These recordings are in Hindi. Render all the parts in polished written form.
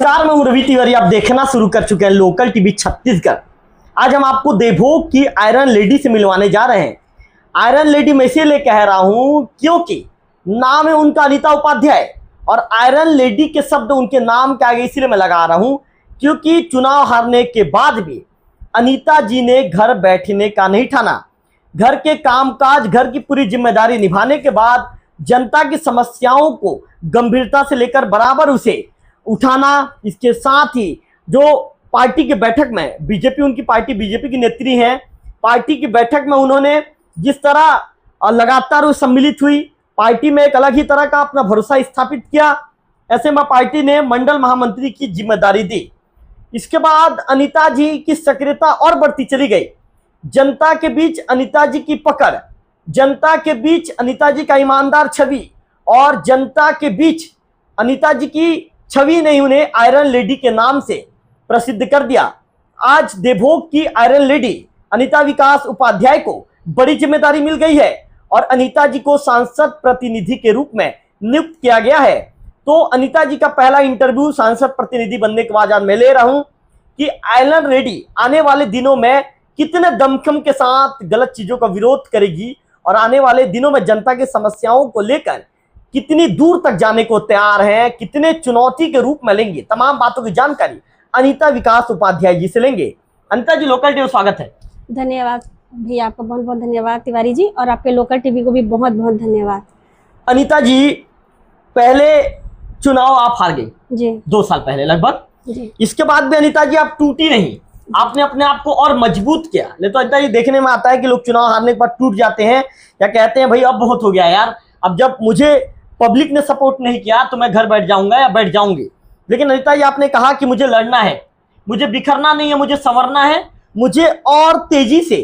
नमस्कार, मैं हूं रवि तिवारी। आप देखना शुरू कर चुके हैं लोकल टीवी छत्तीसगढ़। आज हम आपको देवभोग की आयरन लेडी से मिलवाने जा रहे हैं। आयरन लेडी मैं इसलिए कह रहा हूं क्योंकि नाम है उनका अनीता उपाध्याय, और आयरन लेडी के शब्द उनके नाम के आगे इसलिए मैं लगा रहा हूं क्योंकि चुनाव हारने के बाद भी अनीता जी ने घर बैठने का नहीं ठाना। घर के कामकाज, घर की पूरी जिम्मेदारी निभाने के बाद जनता की समस्याओं को गंभीरता से लेकर बराबर उसे उठाना, इसके साथ ही जो पार्टी की बैठक में बीजेपी, उनकी पार्टी बीजेपी की नेत्री हैं, पार्टी की बैठक में उन्होंने जिस तरह लगातार सम्मिलित हुई, पार्टी में एक अलग ही तरह का अपना भरोसा स्थापित किया। ऐसे में पार्टी ने मंडल महामंत्री की जिम्मेदारी दी। इसके बाद अनीता जी की सक्रियता और बढ़ती चली गई। जनता के बीच अनीता जी की पकड़, जनता के बीच अनीता जी का ईमानदार छवि, और जनता के बीच अनीता जी की छवि ने उन्हें आयरन लेडी के नाम से प्रसिद्ध कर दिया। आज देवभोग की आयरन लेडी अनीता विकास उपाध्याय को बड़ी जिम्मेदारी मिल गई है और अनीता जी को सांसद प्रतिनिधि के रूप में नियुक्त किया गया है। तो अनीता जी का पहला इंटरव्यू सांसद प्रतिनिधि बनने के बाद मैं ले रहा हूं कि आयरन लेडी आने वाले दिनों में कितने दमखम के साथ गलत चीजों का विरोध करेगी और आने वाले दिनों में जनता की समस्याओं को लेकर कितनी दूर तक जाने को तैयार है, कितने चुनौती के रूप में लेंगे, तमाम बातों की जानकारी अनीता विकास उपाध्याय जी से लेंगे। अनीता जी, लोकल टीवी स्वागत है। धन्यवाद भैया, आपका बहुत बहुत धन्यवाद तिवारी जी, और आपके लोकल टीवी को भी बहुत बहुत धन्यवाद। अनीता जी, पहले चुनाव आप हार गई जी, 2 साल पहले लगभग जी। इसके बाद भी अनीता जी आप टूटी नहीं, आपने अपने आप को और मजबूत किया। नहीं तो अनीता जी, देखने में आता है कि लोग चुनाव हारने के बाद टूट जाते हैं या कहते हैं भाई अब बहुत हो गया यार, अब जब मुझे पब्लिक ने सपोर्ट नहीं किया तो मैं घर बैठ जाऊंगा या बैठ जाऊंगी। लेकिन अनीता जी, आपने कहा कि मुझे लड़ना है, मुझे बिखरना नहीं है, मुझे संवरना है, मुझे और तेजी से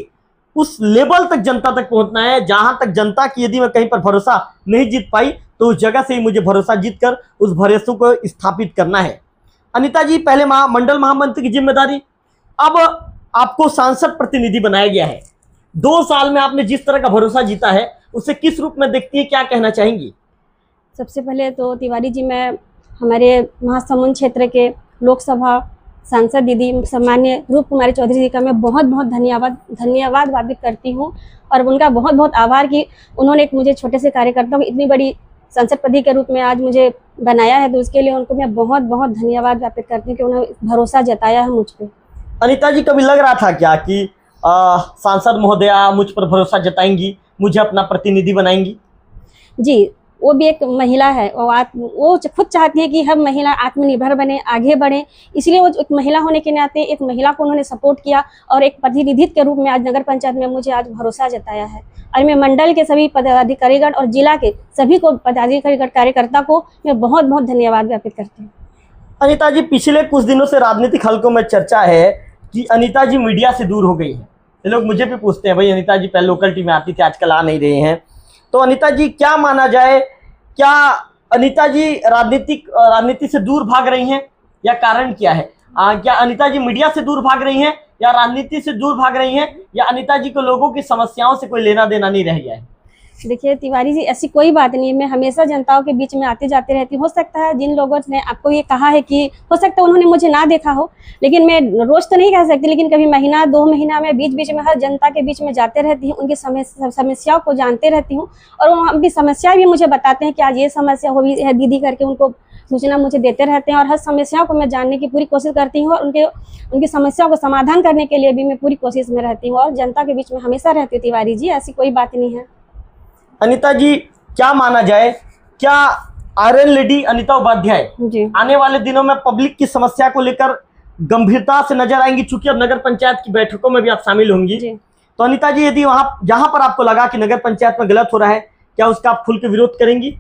उस लेवल तक जनता तक पहुंचना है जहां तक जनता की यदि मैं कहीं पर भरोसा नहीं जीत पाई तो उस जगह से ही मुझे भरोसा जीतकर उस भरोसे को स्थापित करना है। अनीता जी, पहले मंडल महामंत्री की जिम्मेदारी, अब आपको सांसद प्रतिनिधि बनाया गया है। 2 साल में आपने जिस तरह का भरोसा जीता है उसे किस रूप में देखती है, क्या कहना चाहेंगी? सबसे पहले तो तिवारी जी, मैं हमारे महासमुंद क्षेत्र के लोकसभा सांसद दीदी सम्मान्य रूप कुमारी चौधरी जी का मैं बहुत बहुत धन्यवाद वादित करती हूँ, और उनका बहुत बहुत आभार कि उन्होंने एक मुझे छोटे से कार्यकर्ता को इतनी बड़ी संसद पद के रूप में आज मुझे बनाया है। तो उसके लिए उनको मैं बहुत बहुत धन्यवाद ज्ञापित करती हूँ कि उन्होंने भरोसा जताया है मुझ पर। अनीता जी, कभी लग रहा था क्या कि सांसद महोदया मुझ पर भरोसा जताएंगी, मुझे अपना प्रतिनिधि बनाएंगी? जी, वो भी एक महिला है और वो खुद चाहती है कि हम महिला आत्मनिर्भर बने, आगे बढ़े। इसलिए वो एक महिला होने के नाते एक महिला को उन्होंने सपोर्ट किया और एक प्रतिनिधित्व के रूप में आज नगर पंचायत में मुझे आज भरोसा जताया है। और मैं मंडल के सभी पदाधिकारीगण और जिला के सभी को पदाधिकारीगण कार्यकर्ता को मैं बहुत बहुत धन्यवाद ज्ञापित करती हूँ। अनीता जी, पिछले कुछ दिनों से राजनीतिक हलकों में चर्चा है कि अनीता जी मीडिया से दूर हो गई है। लोग मुझे भी पूछते हैं, भाई अनीता जी पहले लोकल टीवी में आती थी, आजकल आ नहीं रहे हैं। तो अनीता जी, क्या माना जाए, क्या अनीता जी राजनीति से दूर भाग रही हैं या कारण क्या है? क्या अनीता जी मीडिया से दूर भाग रही हैं या राजनीति से दूर भाग रही हैं, या अनीता जी को लोगों की समस्याओं से कोई लेना देना नहीं रह गया है? देखिए तिवारी जी, ऐसी कोई बात नहीं है, मैं हमेशा जनताओं के बीच में आते जाते रहती हूँ। हो सकता है जिन लोगों ने आपको ये कहा है कि हो सकता है उन्होंने मुझे ना देखा हो, लेकिन मैं रोज तो नहीं कह सकती, लेकिन कभी महीना 2 महीना में बीच बीच में हर जनता के बीच में जाते रहती हूँ, उनकी समस्याओं को जानते रहती हूँ, और वो अपनी समस्या भी मुझे बताते हैं कि आज ये समस्या हुई है दीदी करके, उनको सूचना मुझे देते रहते हैं, और हर समस्याओं को मैं जानने की पूरी कोशिश करती हूँ, और उनकी समस्याओं को समाधान करने के लिए भी मैं पूरी कोशिश में रहती हूँ, और जनता के बीच में हमेशा रहती हूँ तिवारी जी, ऐसी कोई बात नहीं है। अनीता जी, क्या माना जाए, क्या आयरन लेडी अनीता उपाध्याय आने वाले दिनों में पब्लिक की समस्या को लेकर गंभीरता से नजर आएंगी? चूंकि अब नगर पंचायत की बैठकों में भी आप शामिल होंगी, तो अनीता जी, यदि जहां पर आपको लगा कि नगर पंचायत में गलत हो रहा है, क्या उसका आप खुल के विरोध करेंगी?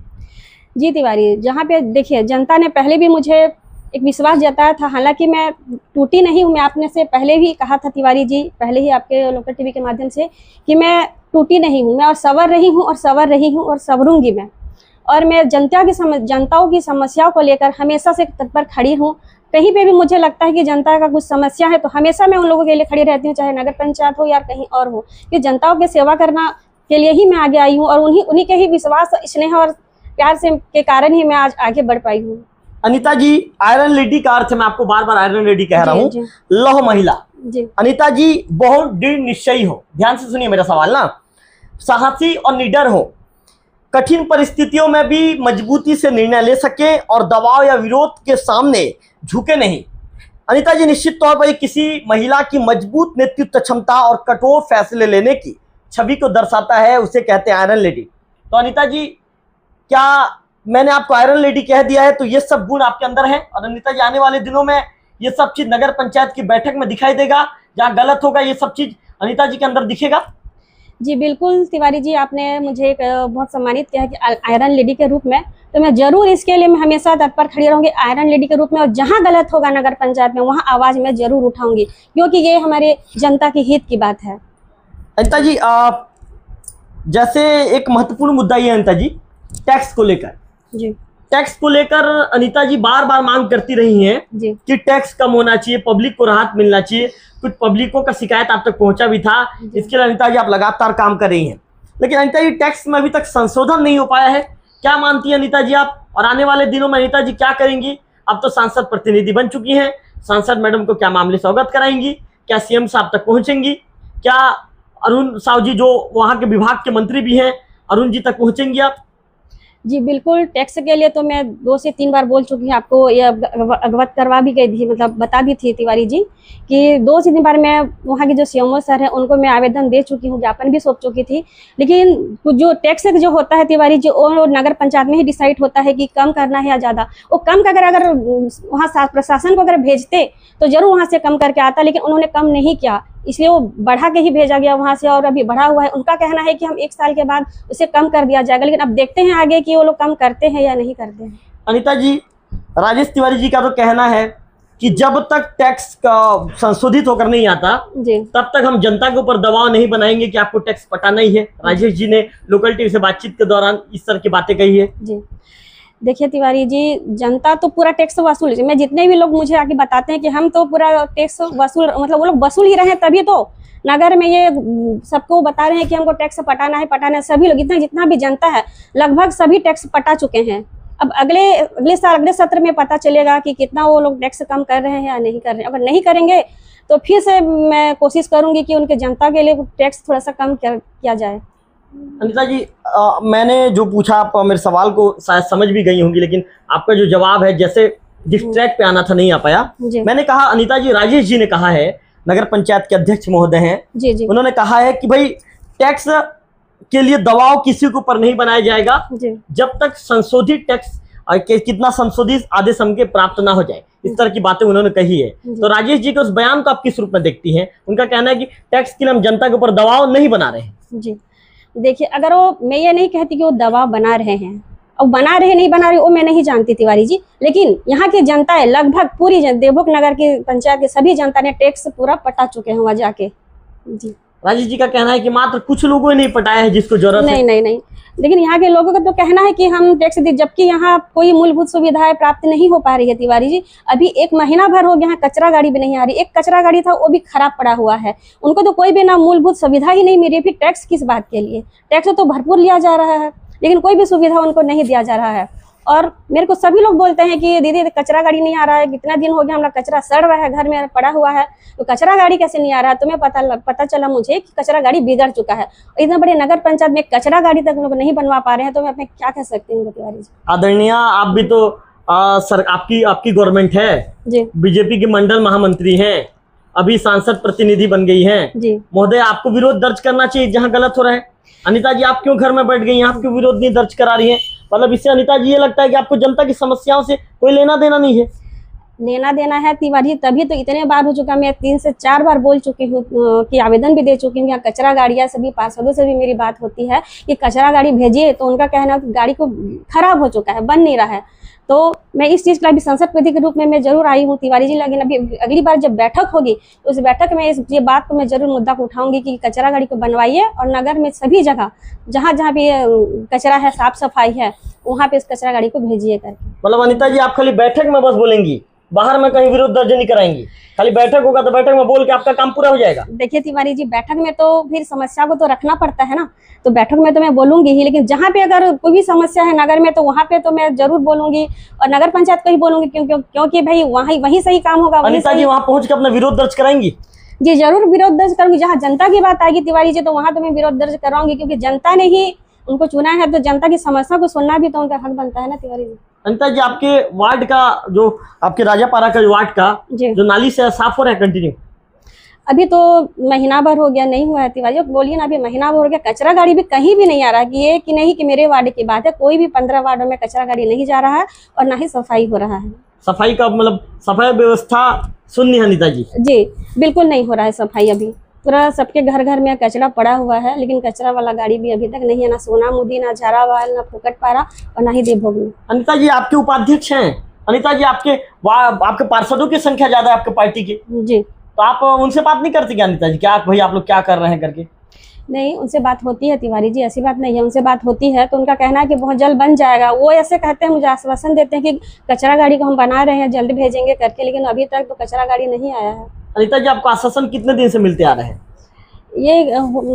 जी तिवारी, जहाँ पे देखिए जनता ने पहले भी मुझे एक विश्वास जताया था, हालांकि मैं टूटी नहीं हूँ। मैं आपने से पहले भी कहा था तिवारी जी, पहले ही आपके लोकल टीवी के माध्यम से, कि मैं टूटी नहीं हूँ, मैं और सवर रही हूँ और सवर रही हूँ और सवरूंगी मैं। और मैं जनताओं की समस्याओं को लेकर हमेशा से तत्पर खड़ी हूँ। कहीं पे भी मुझे लगता है कि जनता का कुछ समस्या है तो हमेशा मैं उन लोगों के लिए खड़ी रहती हूँ, चाहे नगर पंचायत हो या कहीं और हो, कि जनताओं की सेवा करना के लिए ही मैं आगे आई हूँ, और उन्हीं के ही विश्वास, स्नेह और प्यार से के कारण ही मैं आज आगे बढ़ पाई हूँ। अनीता जी, आयरन लेडी का अर्थ मैं आपको बार बार आयरन लेडी कह रहा हूँ, जी। लौह महिला। जी अनीता जी बहुत दृढ़ निश्चयी हो, ध्यान से सुनिए मेरा सवाल ना, साहसी और निडर हो, कठिन परिस्थितियों में भी मजबूती से निर्णय ले सके और दबाव या विरोध के सामने झुके नहीं। अनीता जी निश्चित तौर पर किसी महिला की मजबूत नेतृत्व क्षमता और कठोर फैसले लेने की छवि को दर्शाता है, उसे कहते हैं आयरन लेडी। तो अनीता जी, क्या मैंने आपको आयरन लेडी कह दिया है तो ये सब गुण आपके अंदर है? और अनीता जी, आने वाले दिनों में ये सब चीज नगर पंचायत की बैठक में दिखाई देगा, जहाँ गलत होगा ये सब चीज अनीता जी के अंदर दिखेगा? जी बिल्कुल तिवारी जी, आपने मुझे एक बहुत सम्मानित किया है कि आयरन लेडी के रूप में, तो मैं जरूर इसके लिए मैं हमेशा तत्पर खड़ी रहूंगी आयरन लेडी के रूप में। और जहां गलत होगा नगर पंचायत में वहां आवाज मैं जरूर उठाऊंगी, क्योंकि ये हमारे जनता के हित की बात है। अनीता जी, जैसे एक महत्वपूर्ण मुद्दा ये अनीता जी, टैक्स को लेकर। जी टैक्स को लेकर अनीता जी बार बार मांग करती रही हैं जी कि टैक्स कम होना चाहिए, पब्लिक को राहत मिलना चाहिए। कुछ पब्लिकों का शिकायत आप तक पहुंचा भी था, इसके लिए अनीता जी आप लगातार काम कर रही हैं। लेकिन अनीता जी, टैक्स में अभी तक संशोधन नहीं हो पाया है, क्या मानती है अनीता जी आप? और आने वाले दिनों में अनीता जी क्या करेंगी? अब तो सांसद प्रतिनिधि बन चुकी हैं, सांसद मैडम को क्या मामले से अवगत कराएंगी? क्या सीएम साहब तक पहुंचेंगी? क्या अरुण साहु जी जो वहाँ के विभाग के मंत्री भी हैं, अरुण जी तक पहुंचेंगी आप? जी बिल्कुल, टैक्स के लिए तो मैं 2 से 3 बार बोल चुकी हूँ, आपको ये अवगत करवा भी गई थी, मतलब बता दी थी तिवारी जी कि 2 से 3 बार मैं वहाँ के जो सीएमओ सर हैं उनको मैं आवेदन दे चुकी हूँ, ज्ञापन भी सौंप चुकी थी। लेकिन जो टैक्स जो होता है तिवारी जी, वो नगर पंचायत में ही डिसाइड होता है कि कम करना है या ज़्यादा। वो कम का अगर वहाँ प्रशासन को अगर भेजते तो जरूर वहाँ से कम करके आता, लेकिन उन्होंने कम नहीं किया, इसलिए वो बढ़ा के ही भेजा गया वहां से, और अभी बढ़ा हुआ है। उनका कहना है कि हम 1 साल के बाद उसे कम कर दिया जाएगा, लेकिन अब देखते हैं आगे कि वो लोग कम करते हैं या नहीं करते हैं। अनीता जी, राजेश तिवारी जी का तो कहना है कि जब तक टैक्स का संशोधित होकर नहीं आता जी तब तक हम जनता के ऊपर दबाव नहीं बनाएंगे कि आपको टैक्स पटाना ही है। राजेश जी ने लोकल टीवी से बातचीत के दौरान इस तरह की बातें कही है। जी देखिए तिवारी जी, जनता तो पूरा टैक्स वसूल, मैं जितने भी लोग मुझे आके बताते हैं कि हम तो पूरा टैक्स वसूल, मतलब वो लोग वसूल ही रहे हैं, तभी तो नगर में ये सबको बता रहे हैं कि हमको टैक्स पटाना है। सभी लोग, जितना भी जनता है लगभग सभी टैक्स पटा चुके हैं। अब अगले साल अगले सत्र में पता चलेगा कि कितना वो लोग टैक्स कम कर रहे हैं या नहीं कर रहे हैं। अगर नहीं करेंगे तो फिर से मैं कोशिश करूंगी कि उनके जनता के लिए टैक्स थोड़ा सा कम किया जाए। अनीता जी, मैंने जो पूछा आप मेरे सवाल को शायद समझ भी गई होंगी, लेकिन आपका जो जवाब है, जैसे जिस ट्रैक पे आना था नहीं आ पाया। मैंने कहा अनीता जी, राजेश जी ने कहा है, नगर पंचायत के अध्यक्ष महोदय हैं, जी जी, उन्होंने कहा है कि भाई टैक्स के लिए दबाव किसी के ऊपर नहीं बनाया जाएगा जब तक संशोधित टैक्स कितना संशोधित आदेश हमके प्राप्त ना हो जाए। इस तरह की बातें उन्होंने कही है। तो राजेश जी के उस बयान को आप किस रूप में देखती हैं? उनका कहना है कि टैक्स के लिए हम जनता के ऊपर दबाव नहीं बना रहे हैं। जी देखिए, अगर वो, मैं ये नहीं कहती कि वो दबाव बना रहे हैं, अब बना रहे नहीं बना रहे वो मैं नहीं जानती तिवारी जी, लेकिन यहाँ की जनता है, लगभग पूरी देवभोग नगर की पंचायत के सभी जनता ने टैक्स पूरा पटा चुके हैं वहाँ जाके। जी राजेश जी का कहना है कि मात्र कुछ लोगों ने नहीं पटाया है जिसको जरूरत है। नहीं, लेकिन यहाँ के लोगों का तो कहना है कि हम टैक्स दी, जबकि यहाँ कोई मूलभूत सुविधाएं प्राप्त नहीं हो पा रही है तिवारी जी। अभी 1 महीना भर हो गया, यहाँ कचरा गाड़ी भी नहीं आ रही। एक कचरा गाड़ी था वो भी खराब पड़ा हुआ है, उनको तो कोई भी ना मूलभूत सुविधा ही नहीं मिल रही। फिर टैक्स किस बात के लिए? टैक्स तो भरपूर लिया जा रहा है, लेकिन कोई भी सुविधा उनको नहीं दिया जा रहा है। और मेरे को सभी लोग बोलते हैं कि दीदी कचरा गाड़ी नहीं आ रहा है, कितना दिन हो गया हमारा कचरा सड़ रहा है, घर में पड़ा हुआ है, तो कचरा गाड़ी कैसे नहीं आ रहा है? तुम्हें पता चला मुझे कि कचरा गाड़ी बिगड़ चुका है। इतना बड़े नगर पंचायत में कचरा गाड़ी तक लोग नहीं बनवा पा रहे हैं, तो मैं अपने क्या कह सकती हूँ तिवारी जी? आदरणीय, आप भी तो सर आपकी गवर्नमेंट है जी, बीजेपी की मंडल महामंत्री हैं, अभी सांसद प्रतिनिधि बन गई हैं जी महोदय, आपको विरोध दर्ज करना चाहिए जहां गलत हो रहा है। अनीता जी, आप क्यों घर में बैठ गई हैं? आप क्यों विरोध नहीं दर्ज करा रही हैं? मतलब इससे अनीता जी ये लगता है कि आपको जनता की समस्याओं से कोई लेना देना नहीं है। लेना देना है तिवारी, तभी तो इतने बार हो चुका, मैं 3 से 4 बार बोल चुकी हूँ कि आवेदन भी दे चुकी हूँ। यहाँ कचरा गाड़ियाँ सभी पार्षदों से भी मेरी बात होती है कि कचरा गाड़ी भेजिए, तो उनका कहना है कि गाड़ी को खराब हो चुका है, बन नहीं रहा है। तो मैं इस चीज़ का भी संसद प्रतिनिधि के रूप में मैं जरूर आई हूँ तिवारी जी, लेकिन अभी अगली बार जब बैठक होगी तो उस बैठक में ये बात को मैं जरूर मुद्दा को उठाऊंगी कि कचरा गाड़ी को बनवाइए और नगर में सभी जगह जहाँ जहाँ भी कचरा है, साफ सफाई है, वहाँ पे इस कचरा गाड़ी को भेजिए करके। मतलब अनीता जी, आप खाली बैठक में बस बोलेंगी, बाहर में कहीं विरोध दर्ज नहीं कराएंगी? खाली बैठक होगा तो बैठक में बोल के आपका काम पूरा हो जाएगा? देखिए तिवारी जी, बैठक में तो फिर समस्या को तो रखना पड़ता है ना, तो बैठक में तो मैं बोलूंगी ही, लेकिन जहाँ पे अगर कोई भी समस्या है नगर में तो वहाँ पे तो मैं जरूर बोलूंगी, और नगर पंचायत को ही बोलूंगी, क्योंकि भाई वही सही काम होगा। अनीता जी वहाँ पहुँच के अपना विरोध दर्ज कराएंगी? जी जरूर विरोध दर्ज करूंगी। जहाँ जनता की बात आएगी तिवारी जी, तो वहाँ तो मैं विरोध दर्ज कराऊंगी, क्योंकि जनता ने ही उनको चुना है, तो जनता की समस्या को सुनना भी तो उनका हक बनता है ना तिवारी जी। अनीता जी आपके वार्ड का जो आपके राजापारा का वार्ड का जो नाली से साफ हो रहा है कंटिन्यू? अभी तो महीना भर हो गया, नहीं हुआ है तिवारी। बोलिए ना, अभी महीना भर हो गया, कचरा गाड़ी भी कहीं भी नहीं आ रहा। कि ये कि नहीं कि मेरे वार्ड की बात है, कोई भी 15 वार्डों में कचरा गाड़ी नहीं जा रहा है और ना ही सफाई हो रहा है। सफाई का मतलब सफाई व्यवस्था शून्य है अनीता जी? जी बिल्कुल नहीं हो रहा है सफाई। अभी पूरा सबके घर घर में कचरा पड़ा हुआ है, लेकिन कचरा वाला गाड़ी भी अभी तक नहीं है, ना सोना मुदी, ना झारावाल, ना फुकट पारा और ना ही देवभोग में। अनीता जी आपके उपाध्यक्ष हैं? अनीता जी आपके पार्षदों की संख्या ज्यादा है आपके पार्टी की, जी, तो आप उनसे बात नहीं करती क्या अनीता जी? क्या भाई आप लोग क्या कर रहे हैं करके? नहीं, उनसे बात होती है तिवारी जी, ऐसी बात नहीं है, उनसे बात होती है। तो उनका कहना है कि बहुत जल्द बन जाएगा। वो ऐसे कहते हैं, मुझे आश्वासन देते हैं कि कचरा गाड़ी को हम बना रहे हैं, जल्द भेजेंगे करके, लेकिन अभी तक तो कचरा गाड़ी नहीं आया है। अनीता जी आपको आश्वासन कितने दिन से मिलते आ रहे हैं? ये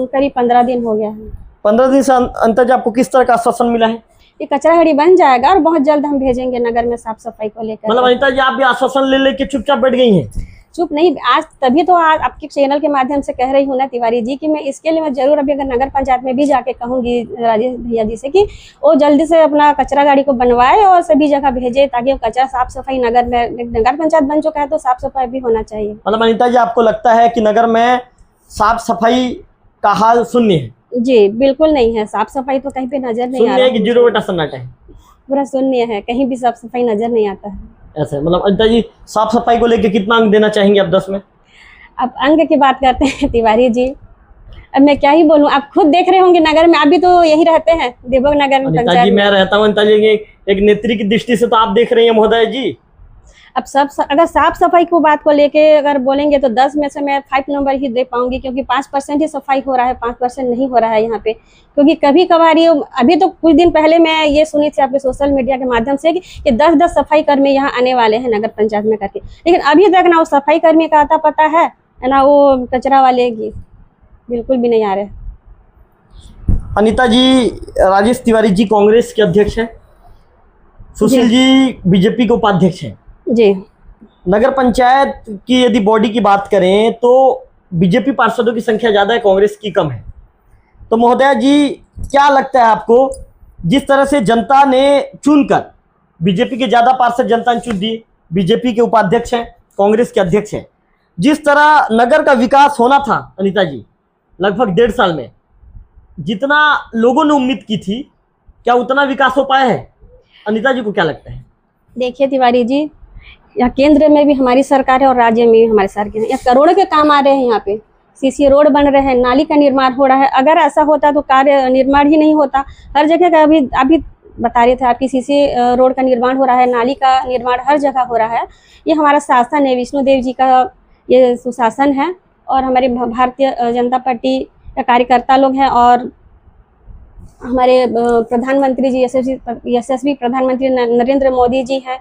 करीब 15 दिन हो गया है। 15 दिन से अनीता जी आपको किस तरह का आश्वासन मिला है? ये कचरा गाड़ी बन जाएगा और बहुत जल्द हम भेजेंगे नगर में साफ सफाई को लेकर। मतलब अनीता जी आप भी आश्वासन ले लेके चुपचाप बैठ गई हैं? चुप नहीं, आज तभी तो आज आपके चैनल के माध्यम से कह रही हूँ ना तिवारी जी, कि मैं इसके लिए मैं जरूर अभी अगर नगर पंचायत में भी जाके कहूंगी राजेश भैया जी से कि वो जल्दी से अपना कचरा गाड़ी को बनवाए और सभी जगह भेजे, ताकि वो कचरा साफ सफाई नगर पंचायत बन चुका है तो साफ सफाई भी होना चाहिए। मतलब अनीता जी आपको लगता है कि नगर में साफ सफाई का हाल शून्य है? जी बिल्कुल नहीं है, साफ सफाई तो कहीं पे नजर नहीं आ रहा है। कि 0 सन्नाटा है? पूरा शून्य है, कहीं भी साफ सफाई नजर नहीं आता है। ऐसे मतलब अनीता जी साफ सफाई को लेके कितना अंक देना चाहेंगे आप 10 में? अब अंक की बात करते हैं तिवारी जी, अब मैं क्या ही बोलूं, आप खुद देख रहे होंगे नगर में, आप भी तो यही रहते हैं देवभोग नगर में। अनीता जी मैं रहता हूँ अनीता जी, एक नेत्री की दृष्टि से तो आप देख रही हैं महोदय जी। अब अगर साफ सफाई को बात को लेके अगर बोलेंगे तो 10 में से मैं 5 नंबर ही दे पाऊंगी, क्योंकि 5% ही सफाई हो रहा है, 5% नहीं हो रहा है यहाँ पे। क्योंकि कभी कभार ये अभी तो कुछ दिन पहले मैं ये सुनी थी आपके सोशल मीडिया के माध्यम से कि 10-10 सफाई कर्मी यहाँ आने वाले हैं नगर पंचायत में करके, लेकिन अभी तक ना वो सफाई कर्मी का आता पता है ना वो कचरा वाले की, बिल्कुल भी नहीं आ रहे। अनीता जी राजेश तिवारी जी कांग्रेस के अध्यक्ष हैं, सुशील जी बीजेपी के उपाध्यक्ष हैं जी। नगर पंचायत की यदि बॉडी की बात करें तो बीजेपी पार्षदों की संख्या ज्यादा है, कांग्रेस की कम है। तो महोदया जी क्या लगता है आपको, जिस तरह से जनता ने चुनकर, बीजेपी के ज्यादा पार्षद जनता ने चुन दिए, बीजेपी के उपाध्यक्ष हैं, कांग्रेस के अध्यक्ष हैं, जिस तरह नगर का विकास होना था अनीता जी लगभग 1.5 साल में, जितना लोगों ने उम्मीद की थी, क्या उतना विकास हो पाया है? अनीता जी को क्या लगता है? देखिए तिवारी जी, यहाँ केंद्र में भी हमारी सरकार है और राज्य में भी हमारी सरकार है। यहाँ करोड़ों के काम आ रहे हैं, यहाँ पे सीसी रोड बन रहे हैं, नाली का निर्माण हो रहा है। अगर ऐसा होता तो कार्य निर्माण ही नहीं होता। हर जगह का अभी बता रहे थे आपकी सीसी रोड का निर्माण हो रहा है, नाली का निर्माण हर जगह हो रहा है। ये हमारा शासन है, विष्णु देव जी का ये सुशासन है, और हमारे भारतीय जनता पार्टी के कार्यकर्ता लोग हैं, और हमारे प्रधानमंत्री जी यशस्वी प्रधानमंत्री नरेंद्र मोदी जी हैं।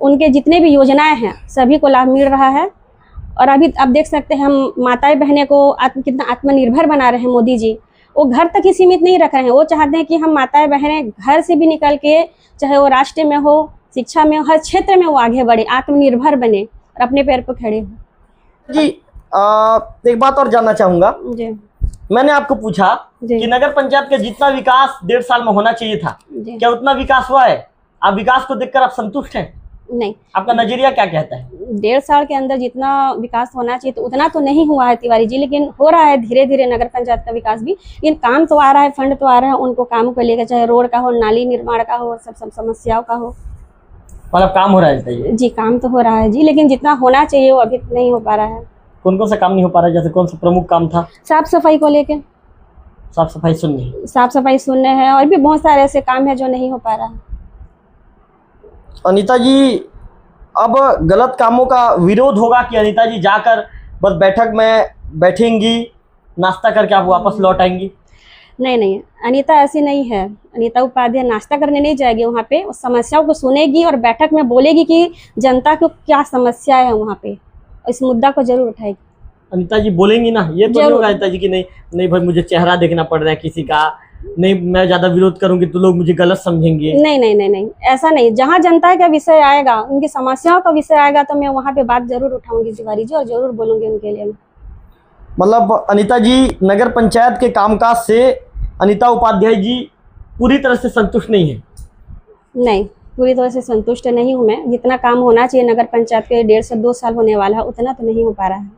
उनके जितने भी योजनाएं हैं सभी को लाभ मिल रहा है। और अभी आप देख सकते हैं हम माताएं बहनें को कितना आत्मनिर्भर बना रहे हैं मोदी जी। वो घर तक ही सीमित नहीं रख रहे हैं, वो चाहते हैं कि हम माताएं बहनें घर से भी निकल के, चाहे वो राष्ट्र में हो, शिक्षा में हो, हर क्षेत्र में वो आगे बढ़े, आत्मनिर्भर बने और अपने पैर पर खड़े हो। जी एक बात और जानना चाहूँगा जी। मैंने आपको पूछा कि नगर पंचायत का जितना विकास 1.5 साल में होना चाहिए था, क्या उतना विकास हुआ है? आप विकास को देखकर आप संतुष्ट हैं? नहीं। आपका नजरिया क्या कहता है? 1.5 साल के अंदर जितना विकास होना चाहिए तो उतना तो नहीं हुआ है तिवारी जी, लेकिन हो रहा है धीरे धीरे नगर पंचायत का विकास भी। लेकिन काम तो आ रहा है, फंड तो आ रहा है उनको काम को लेकर, चाहे रोड का हो, नाली निर्माण का हो, सब समस्याओं का हो, मतलब काम हो रहा है जी। काम तो हो रहा है जी, लेकिन जितना होना चाहिए वो अभी नहीं हो पा रहा है। कौन कौन सा काम नहीं हो पा रहा है? जैसे कौन सा प्रमुख काम था? साफ सफाई को लेके। साफ सफाई शून्य? साफ सफाई शून्य है, और भी बहुत सारे ऐसे काम है जो नहीं हो पा रहा है। अनीता जी अब गलत कामों का विरोध होगा कि अनीता जी जाकर बस बैठक में बैठेंगी, नाश्ता करके आप वापस लौट आएंगी? नहीं नहीं, अनीता ऐसी नहीं है। अनीता उपाध्याय नाश्ता करने नहीं जाएगी वहाँ पे, उस समस्याओं को सुनेगी और बैठक में बोलेगी कि जनता को क्या समस्या है वहाँ पे, इस मुद्दा को जरूर उठाएगी। अनीता जी बोलेंगी ना, ये तो नहीं होगा अनीता जी की नहीं नहीं भाई मुझे चेहरा देखना पड़ रहा है किसी का, नहीं मैं ज्यादा विरोध करूंगी तो लोग मुझे गलत समझेंगे। नहीं नहीं नहीं नहीं, ऐसा नहीं। जहाँ जनता का विषय आएगा, उनकी समस्याओं का विषय आएगा तो मैं वहाँ पे बात जरूर उठाऊंगी तिवारी जी, और जरूर बोलूंगी उनके लिए। मतलब अनीता जी नगर पंचायत के कामकाज से अनीता उपाध्याय जी पूरी तरह से संतुष्ट नहीं है? नहीं, पूरी तरह से संतुष्ट नहीं हूँ मैं। जितना काम होना चाहिए नगर पंचायत के 1.5 से 2 साल होने वाला है, उतना तो नहीं हो पा रहा है।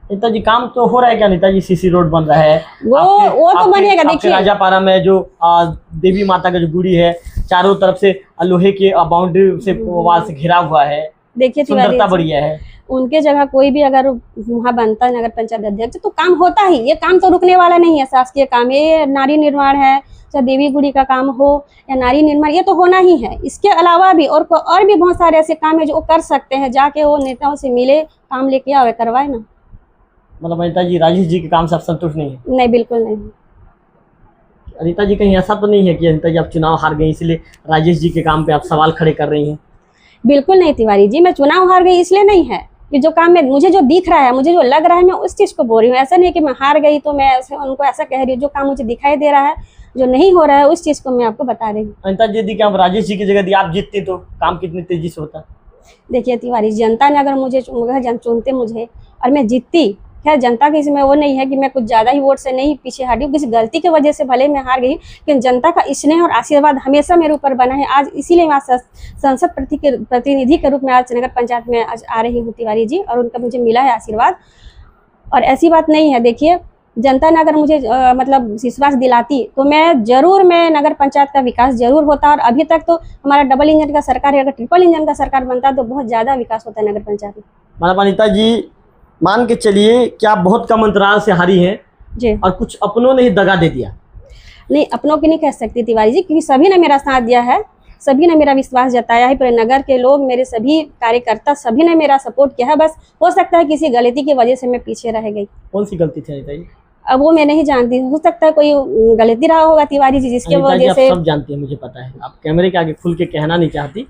अनीता जी काम तो हो रहा है क्या? अनीता जी सीसी रोड बन रहा है, वो तो बनेगा। देखिए राजापारा में जो देवी माता का जो गुड़ी है, चारों तरफ से लोहे के बाउंड्री से वाल से घिरा हुआ है, देखिए सुंदरता बढ़िया है। उनके जगह कोई भी अगर वहाँ बनता है नगर पंचायत अध्यक्ष तो काम होता ही, ये काम तो रुकने वाला नहीं है। शासकीय काम, ये नारी निर्माण है, चाहे देवी गुड़ी का काम हो या नारी निर्माण, ये तो होना ही है। इसके अलावा भी और भी बहुत सारे ऐसे काम है जो वो कर सकते हैं, जाके वो नेताओं से मिले, काम लेके आवे, करवाए ना। मतलब अनीता जी राजेश जी के काम से आप संतुष्ट नहीं है? नहीं, बिल्कुल नहीं। अनीता जी कहीं ऐसा तो नहीं है कि अनीता जी आप चुनाव हार गई इसलिए राजेश जी के काम पे आप सवाल खड़े कर रही हैं? बिल्कुल नहीं तिवारी जी, मैं चुनाव हार गई इसलिए नहीं है कि जो काम में मुझे जो दिख रहा है, मुझे जो लग रहा है, मैं उस चीज़ को बोल रही हूँ। ऐसा नहीं है कि मैं हार गई तो मैं ऐसे उनको ऐसा कह रही हूँ। जो काम मुझे दिखाई दे रहा है, जो नहीं हो रहा है, उस चीज़ को मैं आपको बता रही हूँ। अनीता जी यदि आप राजेश जी की जगह दी आप जीतती तो काम कितनी तेजी से होता? देखिए तिवारी, जनता ने अगर मुझे चुनते मुझे और मैं जीतती, खैर जनता की इसमें वो नहीं है कि मैं कुछ ज़्यादा ही वोट से नहीं पीछे हटी हूँ, किसी गलती की वजह से भले मैं हार गई, लेकिन जनता का स्नेह और आशीर्वाद हमेशा मेरे ऊपर बना है। आज इसीलिए मैं संसद प्रतिनिधि के रूप में आज नगर पंचायत में आज आ रही हूँ तिवारी जी, और उनका मुझे मिला है आशीर्वाद। और ऐसी बात नहीं है, देखिए जनता ने अगर मुझे मतलब विश्वास दिलाती तो मैं नगर पंचायत का विकास जरूर होता। और अभी तक तो हमारा डबल इंजन का सरकार है, अगर ट्रिपल इंजन का सरकार बनता तो बहुत ज़्यादा विकास होता है नगर पंचायत में। मतलब अनीता जी मान के चलिए कि आप बहुत कम अंतराल से हारी हैं जी, और कुछ अपनों ने ही दगा दे दिया। नहीं, अपनों की नहीं कह सकती तिवारी जी, क्योंकि सभी ने मेरा साथ दिया है, सभी ने मेरा विश्वास जताया है। पूरे नगर के लोग, मेरे सभी कार्यकर्ता, सभी ने मेरा सपोर्ट किया है। बस हो सकता है किसी गलती की वजह से मैं पीछे रह गई। कौन सी गलती थी अनीता जी? अब वो मैं नहीं जानती, हो सकता है कोई गलती रहा होगा तिवारी जी, जिसके वजह से। आप सब जानती हैं, मुझे पता है। आप कैमरे के आगे खुल के कहना नहीं चाहती,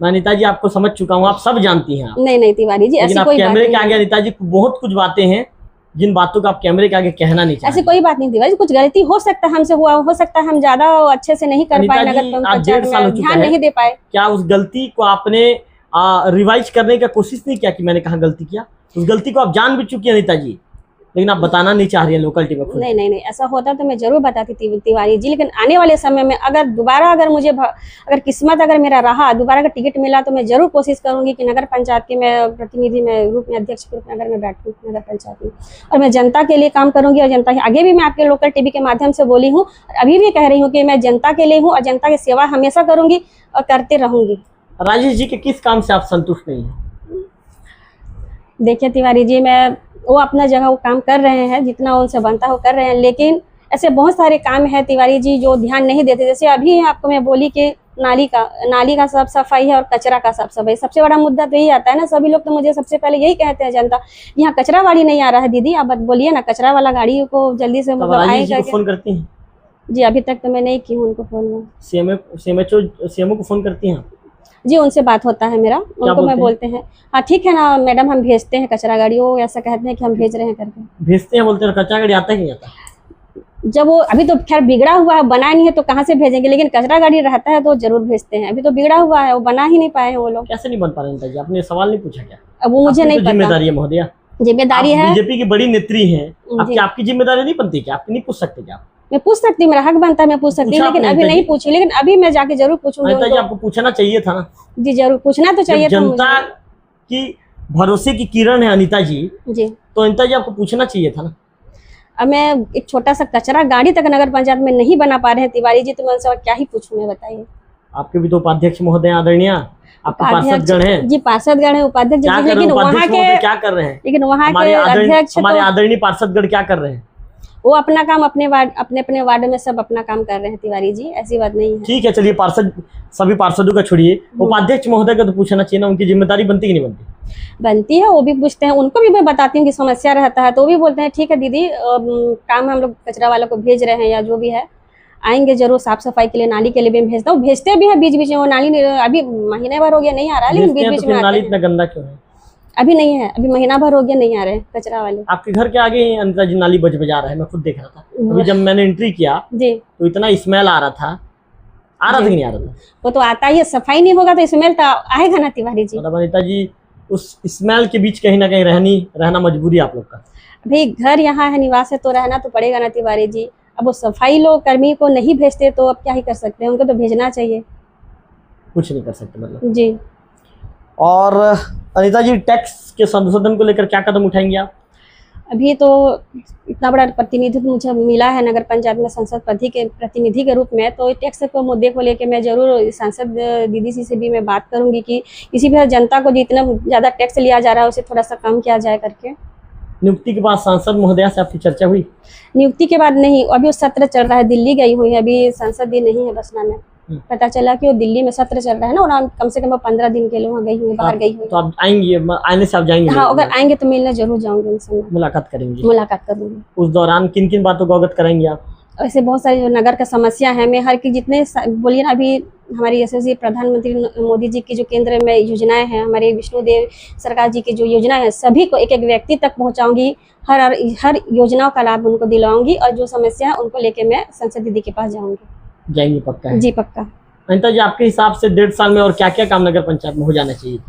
मैं अनीता जी आपको समझ चुका हूँ, आप सब जानती हैं। नहीं नहीं तिवारी जी, ऐसी कोई बात नहीं। कैमरे के आगे अनीता जी बहुत कुछ बातें हैं जिन बातों का आप कैमरे के आगे कहना नहीं चाहते। ऐसी कोई बात नहीं तिवारी जी, कुछ गलती हो सकता है हमसे हुआ, हो सकता है हम ज्यादा अच्छे से नहीं कर पाए, नगर पंचायत में ध्यान नहीं दे पाए। क्या उस गलती को आपने रिवाइज करने का कोशिश नहीं किया कि मैंने कहा गलती किया? उस गलती को आप जान भी चुकी है अनीता जी, लेकिन आप बताना नहीं चाह रही है लोकल टीवी को। नहीं नहीं नहीं, ऐसा होता तो मैं जरूर बताती तिवारी जी, लेकिन आने वाले समय में अगर दोबारा अगर किस्मत अगर मेरा रहा, दोबारा अगर टिकट मिला तो मैं जरूर कोशिश करूंगी कि नगर पंचायत के मैं प्रतिनिधि में रूप में, अध्यक्ष के रूप में अगर मैं बैठूँ नगर पंचायत में, और मैं जनता के लिए काम करूंगी। और जनता के आगे भी मैं आपके लोकल टीवी के माध्यम से बोली हूँ, और अभी भी कह रही हूँ कि मैं जनता के लिए हूँ और जनता की सेवा हमेशा करूंगी और करते रहूंगी। राजेश जी के किस काम से आप संतुष्ट नहीं हैं? देखिए तिवारी जी, वो अपना जगह वो काम कर रहे हैं, जितना उनसे बनता हो कर रहे हैं, लेकिन ऐसे बहुत सारे काम है तिवारी जी जो ध्यान नहीं देते। जैसे अभी आपको मैं बोली कि नाली का साफ सफाई है और कचरा का साफ सफाई। सबसे बड़ा मुद्दा तो यही आता है ना, सभी लोग तो मुझे सबसे पहले यही कहते हैं, जनता यहाँ कचरा वाली नहीं आ रहा है। दीदी आप बोलिए ना, कचरा वाला गाड़ी को जल्दी से मतलब फोन करती हैं? जी अभी तक तो मैं नहीं की हूँ उनको फोन। सीएमओ को फोन करती हैं? जी उनसे बात होता है मेरा, उनको मैं बोलते हैं हाँ ठीक है ना मैडम, हम भेजते हैं कचरा गाड़ी। वो ऐसा कहते हैं कि हम भेज रहे हैं करके। भेजते हैं बोलते हैं, कचरा गाड़ी आता है कि नहीं आता? जब वो अभी तो खैर बिगड़ा हुआ है, बना नहीं है तो कहाँ से भेजेंगे, लेकिन कचरा गाड़ी रहता है तो जरूर भेजते हैं। अभी तो बिगड़ा हुआ है, वो बना ही नहीं पाए हैं वो लोग। कैसे नहीं बन पा रहे जी? आपने सवाल नहीं पूछा क्या? अब वो मुझे नहीं पता। जिम्मेदारी है महोदया, जिम्मेदारी है, बीजेपी की बड़ी नेत्री है, आपकी जिम्मेदारी नहीं बनती क्या? आप नहीं पूछ सकते क्या? मैं पूछ सकती हूँ, मेरा हक बनता है, मैं पूछ सकती हूँ, लेकिन अभी नहीं पूछी। लेकिन अभी मैं जाके जरूर पूछूंगी। आपको पूछना चाहिए था ना। जी जरूर पूछना तो चाहिए था। जनता की भरोसे की किरण है अनीता जी, तो अनीता जी आपको पूछना चाहिए था ना। अब मैं एक छोटा सा कचरा गाड़ी तक नगर पंचायत में नहीं बना पा रहे हैं तिवारी जी, तो मैं उनसे क्या ही पूछूं, मैं बताइए। आपके भी तो उपाध्यक्ष महोदय आदरणीय, आपके पार्षदगण हैं। जी पार्षदगण है, उपाध्यक्ष, लेकिन वहाँ के क्या कर रहे हैं? लेकिन वहाँ के अध्यक्ष, हमारे आदरणीय पार्षदगण क्या कर रहे हैं? वो अपना काम अपने अपने वार्ड में सब अपना काम कर रहे हैं तिवारी जी, ऐसी बात नहीं है। ठीक है, चलिए पार्षद, सभी पार्षदों का छोड़िए, उपाध्यक्ष महोदय का तो पूछना चाहिए ना, उनकी जिम्मेदारी बनती कि नहीं बनती? बनती है, वो भी पूछते हैं, उनको भी मैं बताती हूँ कि समस्या रहता है तो वो भी बोलते हैं ठीक है दीदी, काम हम लोग कचरा वालों को भेज रहे हैं या जो भी है, आएंगे जरूर, साफ सफाई के लिए, नाली के लिए भी भेजता हूँ, भेजते भी है बीच बीच में। वो नाली अभी महीने भर हो गया नहीं आ रहा है, लेकिन बीच बीच में नाली इतना गंदा क्यों है? अभी नहीं है, अभी महीना भर हो गया नहीं आ रहे कचरा वाले। आपके घर के आगे ही अनिता जी नाली बजा रहा है, मैं खुद देख रहा था अभी जब मैंने एंट्री किया जी, तो इतना स्मेल आ रहा था कि नहीं आ रहा था? वो तो आता ही है, सफाई नहीं होगा तो स्मेल तो आएगा ना तिवारी जी। मतलब अनिता जी उस स्मेल के बीच कहीं ना कहीं रहना मजबूरी आप लोग का। भाई घर यहाँ है, निवास है, तो रहना तो पड़ेगा ना तिवारी जी। अब वो सफाई लोग कर्मी को नहीं भेजते तो अब क्या ही कर सकते हैं, उनको तो भेजना चाहिए। कुछ नहीं कर सकते मतलब जी। और अनिता जी टैक्स के संशोधन को लेकर क्या कदम उठाएंगे आप? अभी तो इतना बड़ा प्रतिनिधित्व मुझे मिला है नगर पंचायत में संसद प्रतिनिधि के रूप में, तो टैक्स को मुद्दे को लेकर मैं जरूर सांसद दीदी से भी मैं बात करूंगी कि किसी भी जनता को जितना ज़्यादा टैक्स लिया जा रहा है उसे थोड़ा सा कम किया जाए करके। नियुक्ति के बाद सांसद महोदया से आपकी चर्चा हुई? नियुक्ति के बाद नहीं, अभी वो सत्र चल रहा है, दिल्ली गई हुई है, अभी संसद दिन नहीं है बसना में। पता चला कि वो दिल्ली में सत्र चल रहा है ना, और कम से कम 15 दिन के लिए वहाँ गई हुई, बाहर गई हुई। तो आप आएंगे, आने से आप जाएंगे? हाँ, अगर आएंगे तो मिलने जरूर जाऊंगे, उनसे मुलाकात करेंगे? मुलाकात करूंगी। उस दौरान किन किन बातों को अवगत कराएंगे आप? ऐसे बहुत सारी जो नगर का समस्या है, मैं हर की जितने बोलिए ना, अभी हमारी यशस्वी प्रधानमंत्री मोदी जी की जो केंद्र में योजनाएं हैं, हमारे विष्णुदेव सरकार जी की जो योजना है, सभी को एक एक व्यक्ति तक पहुंचाऊंगी, हर योजनाओं का लाभ उनको दिलाऊंगी, और जो समस्या है उनको लेके मैं संसद दीदी के पास जाऊंगी। जाएंगे पक्का है? जी पक्का। अनिता जी आपके हिसाब से 1.5 साल में और क्या क्या काम नगर पंचायत में हो जाना चाहिए?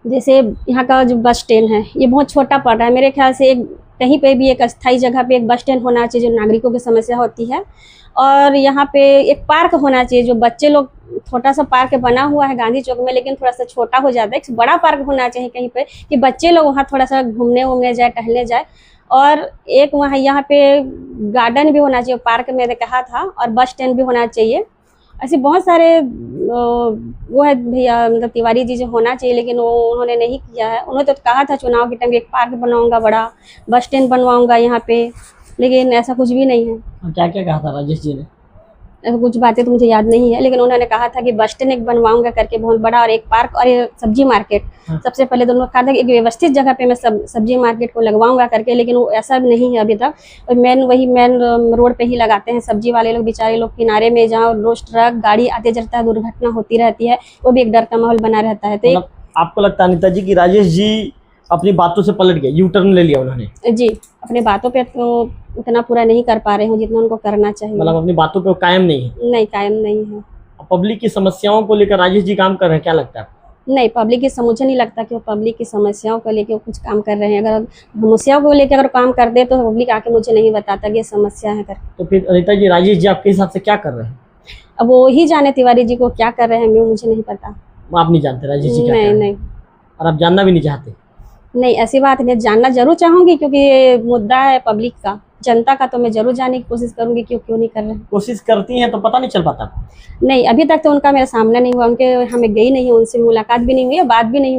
जैसे यहाँ का जो बस स्टैंड है ये बहुत छोटा पड़ रहा है, मेरे ख्याल से कहीं पे भी एक अस्थायी जगह पे एक बस स्टैंड होना चाहिए जो नागरिकों की समस्या होती है, और यहाँ पे एक पार्क होना चाहिए जो बच्चे लोग, छोटा सा पार्क बना हुआ है गांधी चौक में, लेकिन थोड़ा सा छोटा हो जाता है, एक बड़ा पार्क होना चाहिए कहीं पे कि बच्चे लोग वहाँ थोड़ा सा घूमने जाए, टहलने जाए। और एक वहाँ यहाँ पे गार्डन भी होना चाहिए, पार्क मैंने कहा था, और बस स्टैंड भी होना चाहिए। ऐसे बहुत सारे वो है भैया, मतलब तिवारी जी जो होना चाहिए, लेकिन वो उन्होंने नहीं किया है। उन्होंने तो कहा था चुनाव के टाइम एक पार्क बनवाऊंगा, बड़ा बस स्टैंड बनवाऊंगा यहाँ पे, लेकिन ऐसा कुछ भी नहीं है। क्या क्या कहा था राजेश जी ने? ऐसा कुछ बातें तो मुझे याद नहीं है, लेकिन उन्होंने कहा था कि बस स्टैंड एक बनवाऊंगा करके बहुत बड़ा, और एक पार्क और ये सब्जी मार्केट। सबसे पहले तो उन्होंने कहा था कि एक व्यवस्थित जगह पे मैं सब्जी मार्केट को लगवाऊंगा करके, लेकिन वो ऐसा भी नहीं है अभी तक। और मेन रोड पे ही लगाते हैं सब्जी वाले लोग, बेचारे लोग किनारे में, जहाँ रोज ट्रक गाड़ी आते जाता है, दुर्घटना होती रहती है, वो भी एक डर का माहौल बना रहता है। तो आपको लगता है अनिता जी की राजेश जी अपनी बातों से पलट गए, यू टर्न ले लिया उन्होंने? जी, अपने बातों पे तो उतना पूरा नहीं कर पा रहे हो जितना उनको करना चाहिए। मतलब अपनी बातों पे कायम नहीं है? नहीं, कायम नहीं है। पब्लिक की समस्याओं को लेकर राजेश जी काम कर रहे हैं, क्या लगता है? नहीं, पब्लिक की मुझे नहीं लगता कि वो पब्लिक की समस्याओं को लेकर कुछ काम कर रहे हैं। अगर समस्याओं को लेकर अगर काम कर दे तो पब्लिक आके मुझे नहीं बताता कि ये समस्या है करके। तो फिर अनिता जी राजेश जी आपके हिसाब से क्या कर रहे हैं? अब वो ही जाने तिवारी जी को क्या कर रहे हैं, मुझे नहीं पता। आप नहीं जानते राजेश जी क्या कर रहे हैं? नहीं। और आप जानना भी नहीं चाहते? नहीं, ऐसी बात नहीं, जानना जरूर चाहूंगी क्योंकि ये मुद्दा है पब्लिक का, जनता का, तो मैं जरूर जानने की कोशिश करूंगी क्यों नहीं कर रहे हैं। कोशिश करती हैं तो पता नहीं चल पाता? नहीं, अभी तक तो उनका मेरा सामना नहीं हुआ, उनके हमें गई नहीं है, उनसे मुलाकात भी नहीं हुई है, बात भी नहीं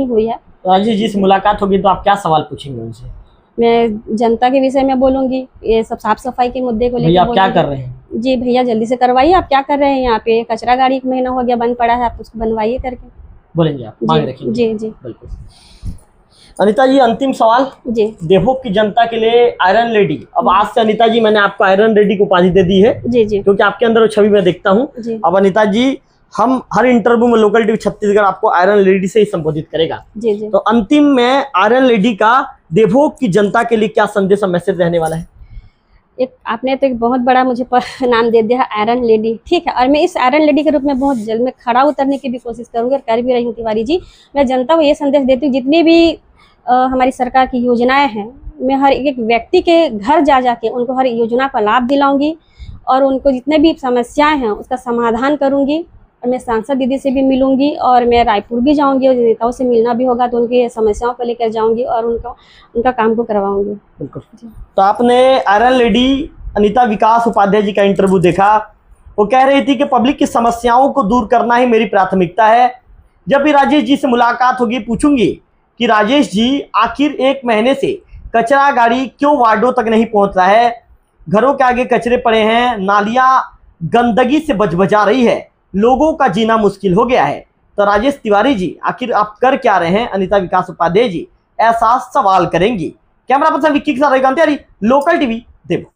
हुई है। तो राजेश जी से मुलाकात होगी तो आप क्या सवाल पूछेंगे उनसे? मैं जनता के विषय में बोलूंगी, ये सब साफ सफाई के मुद्दे को लेकर। आप क्या कर रहे हैं? जी भैया जल्दी से करवाइए, आप क्या कर रहे हैं यहाँ पे, कचरा गाड़ी 1 महीना हो गया बंद पड़ा है, आप उसको बनवाइए करके बोलेंगे आप, मांग रखेंगे? जी जी बिल्कुल। अनिता जी अंतिम सवाल जी, देवभोग की जनता के लिए आयरन लेडी, अब आज से अनिता जी मैंने आपको आयरन लेडी की उपाधि दे दी है जी जी, क्योंकि आपके अंदर वो छवि मैं देखता हूँ। अब अनिता जी हम हर इंटरव्यू में लोकल टीवी छत्तीसगढ़ आपको आयरन लेडी से ही संबोधित करेगा। जी जी। तो अंतिम में आयरन लेडी का देवभोग की जनता के लिए क्या संदेश और मैसेज रहने वाला है? एक आपने तो एक बहुत बड़ा मुझे नाम दे दिया है आयरन लेडी, ठीक है, और मैं इस आयरन लेडी के रूप में बहुत जल्द में खड़ा उतरने की भी कोशिश करूंगी और कर भी रही हूँ तिवारी जी। मैं जनता को ये संदेश देती हूँ, जितनी भी हमारी सरकार की योजनाएं हैं, मैं हर एक व्यक्ति के घर जा जाके उनको हर योजना का लाभ दिलाऊंगी, और उनको जितने भी समस्याएं हैं उसका समाधान करूंगी। और मैं सांसद दीदी से भी मिलूंगी, और मैं रायपुर भी जाऊंगी, और नेताओं से मिलना भी होगा तो उनकी समस्याओं को लेकर जाऊंगी और उनका काम को करवाऊंगी। बिल्कुल। तो आपने आयरन लेडी अनिता विकास उपाध्याय जी का इंटरव्यू देखा। वो कह रही थी कि पब्लिक की समस्याओं को दूर करना ही मेरी प्राथमिकता है। जब भी राजेश जी से मुलाकात होगी पूछूंगी कि राजेश जी आखिर 1 महीने से कचरा गाड़ी क्यों वार्डों तक नहीं पहुंच रहा है, घरों के आगे कचरे पड़े हैं, नालियां गंदगी से बजबजा रही है, लोगों का जीना मुश्किल हो गया है। तो राजेश तिवारी जी, आखिर आप कर क्या रहे हैं? अनिता विकास उपाध्याय जी ऐसा सवाल करेंगी। कैमरा पर्सन विक्की के साथ रविकांत तिवारी, लोकल टीवी देवो।